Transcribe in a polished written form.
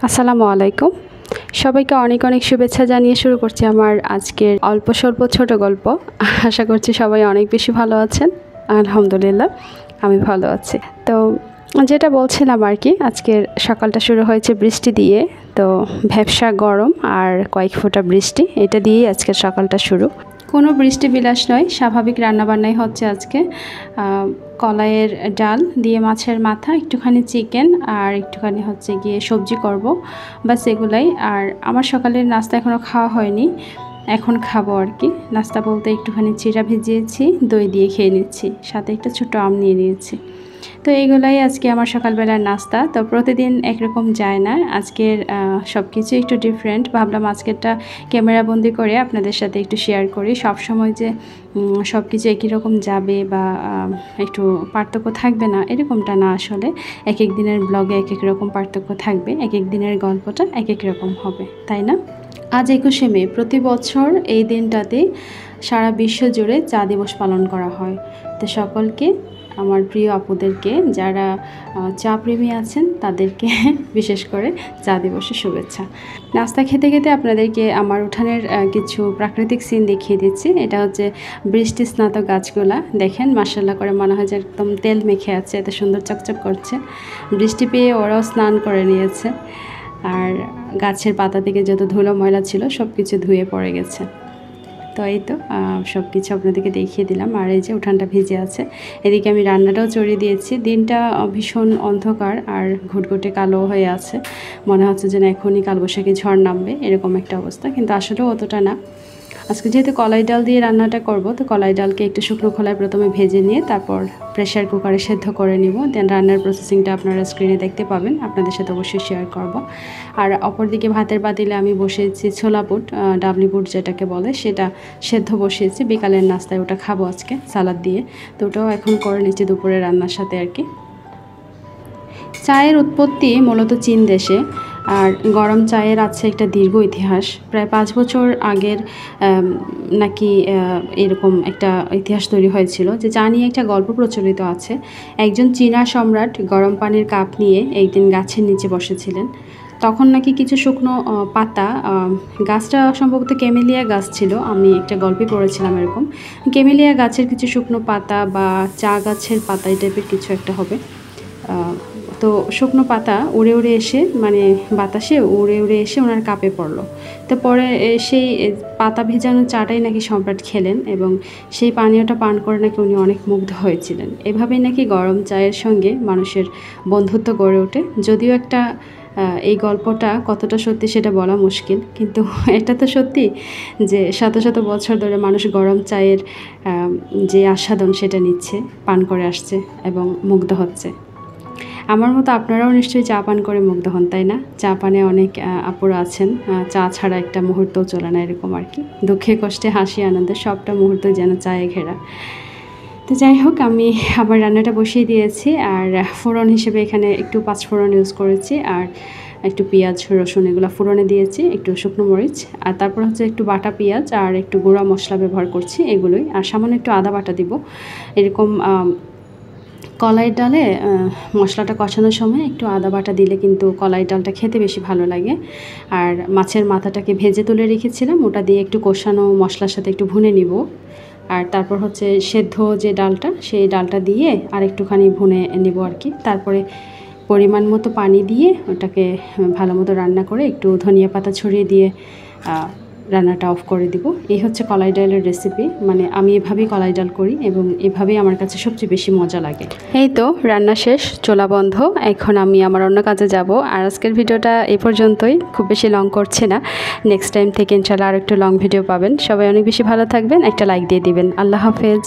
আসসালামু আলাইকুম। সবাইকে অনেক অনেক শুভেচ্ছা জানিয়ে শুরু করছি আমার আজকের অল্প স্বল্প ছোট গল্প। আশা করছি সবাই অনেক বেশি ভালো আছেন। আলহামদুলিল্লাহ আমি ভালো আছি। তো যেটা বলছিলাম আর কি, আজকের সকালটা শুরু হয়েছে বৃষ্টি দিয়ে। তো ভ্যাপসা গরম আর কয়েক ফোঁটা বৃষ্টি, এটা দিয়েই আজকের সকালটা শুরু। কোনো বৃষ্টি বিলাস নয়, স্বাভাবিক রান্নাবান্নাই হচ্ছে আজকে। কলাইয়ের ডাল দিয়ে মাছের মাথা, একটুখানি চিকেন আর একটুখানি হচ্ছে গিয়ে সবজি করব, বাস এগুলাই। আর আমার সকালের নাস্তা এখনও খাওয়া হয়নি, এখন খাবো আর কি। নাস্তা বলতে একটুখানি চিড়া ভিজিয়েছি, দই দিয়ে খেয়ে নিচ্ছি, সাথে একটা ছোটো আম নিয়ে নিয়েছি। তো এইগুলাই আজকে আমার সকালবেলার নাস্তা। তো প্রতিদিন একরকম যায় না, আজকের সব কিছু একটু ডিফারেন্ট। ভাবলাম আজকেরটা ক্যামেরাবন্দি করে আপনাদের সাথে একটু শেয়ার করি। সব সময় যে সব কিছু একই রকম যাবে বা একটু পার্থক্য থাকবে না, এরকমটা না। আসলে এক এক দিনের ব্লগে এক এক রকম পার্থক্য থাকবে, এক এক দিনের গল্পটা এক এক রকম হবে, তাই না? আজ 21শে মে। প্রতি বছর এই দিনটাতে সারা বিশ্ব জুড়ে চা দিবস পালন করা হয়। তো সকলকে, আমার প্রিয় আপুদেরকে, যারা চা প্রেমী আছেন তাদেরকে বিশেষ করে চা দিবসের শুভেচ্ছা। নাস্তা খেতে খেতে আপনাদেরকে আমার উঠানের কিছু প্রাকৃতিক সিন দেখিয়ে দিচ্ছি। এটা হচ্ছে বৃষ্টি স্নাত গাছগুলা, দেখেন মাশাআল্লাহ করে মনে হয় যে একদম তেল মেখে আছে, এত সুন্দর চকচক করছে। বৃষ্টি পেয়ে ওরাও স্নান করে নিয়েছে, আর গাছের পাতা থেকে যত ধুলো ময়লা ছিল সব কিছু ধুয়ে পড়ে গেছে। তো এই তো সব কিছু আপনাদেরকে দেখিয়ে দিলাম। আর এই যে উঠানটা ভিজে আছে, এদিকে আমি রান্নাটাও চড়িয়ে দিয়েছি। দিনটা ভীষণ অন্ধকার আর ঘুটঘুটে কালো হয়ে আছে, মনে হচ্ছে যেন এখনই কালবৈশাখী ঝড় নামবে, এরকম একটা অবস্থা, কিন্তু আসলেও অতটা না। আজকে যেহেতু কলাই ডাল দিয়ে রান্নাটা করব, তো কলাই ডালকে একটু শুকনো খোলায় প্রথমে ভেজে নিয়ে তারপর প্রেশার কুকারে সেদ্ধ করে নিব। দেন রান্নার প্রসেসিংটা আপনারা স্ক্রিনে দেখতে পাবেন, আপনাদের সাথে অবশ্যই শেয়ার করব। আর অপরদিকে ভাতের পাতিলে আমি বসিয়েছি ছোলা বুট, ডাবলি বুট যেটাকে বলে, সেটা সেদ্ধ বসিয়েছি। বিকালের নাস্তায় ওটা খাবো আজকে সালাদ দিয়ে। তো ওটাও এখন করে নিচ্ছি দুপুরে রান্নার সাথে আর কি। চায়ের উৎপত্তি মূলত চীন দেশে, আর গরম চায়ের আছে একটা দীর্ঘ ইতিহাস। প্রায় 5 বছর আগের নাকি এরকম একটা ইতিহাস তৈরি হয়েছিল, যে চা নিয়ে একটা গল্প প্রচলিত আছে। একজন চীনা সম্রাট গরম পানির কাপ নিয়ে একদিন গাছের নিচে বসেছিলেন। তখন নাকি কিছু শুকনো পাতা, গাছটা সম্ভবত ক্যামেলিয়া গাছ ছিল, আমি একটা গল্পে পড়েছিলাম এরকম। ক্যামেলিয়া গাছের কিছু শুকনো পাতা বা চা গাছের পাতা, এই টাইপের কিছু একটা হবে। তো শুকনো পাতা উড়ে উড়ে এসে, মানে বাতাসে উড়ে উড়ে এসে ওনার কাপে পড়লো। তো পরে সেই পাতা ভেজানো চাটাই নাকি সম্রাট খেলেন, এবং সেই পানীয়টা পান করে নাকি উনি অনেক মুগ্ধ হয়েছিলেন। এভাবেই নাকি গরম চায়ের সঙ্গে মানুষের বন্ধুত্ব গড়ে ওঠে। যদিও একটা এই গল্পটা কতটা সত্যি সেটা বলা মুশকিল, কিন্তু এটা তো সত্যি যে শত শত বছর ধরে মানুষ গরম চায়ের যে আস্বাদন সেটা নিচ্ছে, পান করে আসছে এবং মুগ্ধ হচ্ছে। আমার মতো আপনারাও নিশ্চয়ই চা পান করে মুগ্ধ হন, তাই না? চা পানে অনেক আপুরা আছেন, চা ছাড়া একটা মুহূর্তও চলে না, এরকম আর কি। দুঃখে কষ্টে হাসি আনন্দে সবটা মুহূর্ত যেন চায়ে ঘেরা। তো যাই হোক, আমি আমার রান্নাটা বসিয়ে দিয়েছি। আর ফোড়ন হিসেবে এখানে একটু 5 ফোড়ন ইউজ করেছি, আর একটু পেঁয়াজ রসুন এগুলো ফোড়নে দিয়েছি, একটু শুকনো মরিচ, আর তারপর হচ্ছে একটু বাটা পেঁয়াজ আর একটু গুঁড়া মশলা ব্যবহার করছি, এগুলোই। আর সামান্য একটু আদা বাটা দিব। এরকম কলাইয়ের ডালে মশলাটা কষানোর সময় একটু আদা বাটা দিলে কিন্তু কলাইয়ের ডালটা খেতে বেশি ভালো লাগে। আর মাছের মাথাটাকে ভেজে তুলে রেখেছিলাম, ওটা দিয়ে একটু কষানো মশলার সাথে একটু ভুনে নিব। আর তারপর হচ্ছে সেদ্ধ যে ডালটা, সেই ডালটা দিয়ে আর একটুখানি ভুনে নেব আর কি। তারপরে পরিমাণ মতো পানি দিয়ে ওটাকে ভালো মতো রান্না করে একটু ধনিয়া পাতা ছড়িয়ে দিয়ে রান্নাটা অফ করে দিব। এই হচ্ছে কলাই ডালের রেসিপি। মানে আমি এভাবেই কলাই ডাল করি এবং এভাবেই আমার কাছে সবচেয়ে বেশি মজা লাগে। এই তো রান্না শেষ, চোলা বন্ধ, এখন আমি আমার অন্য কাজে যাব। আর আজকের ভিডিওটা এই পর্যন্তই, খুব বেশি লং করছে না। নেক্সট টাইম থেকে ইনশাআল্লাহ আর একটু লং ভিডিও পাবেন। সবাই অনেক বেশি ভালো থাকবেন, একটা লাইক দিয়ে দিবেন। আল্লাহ হাফেজ।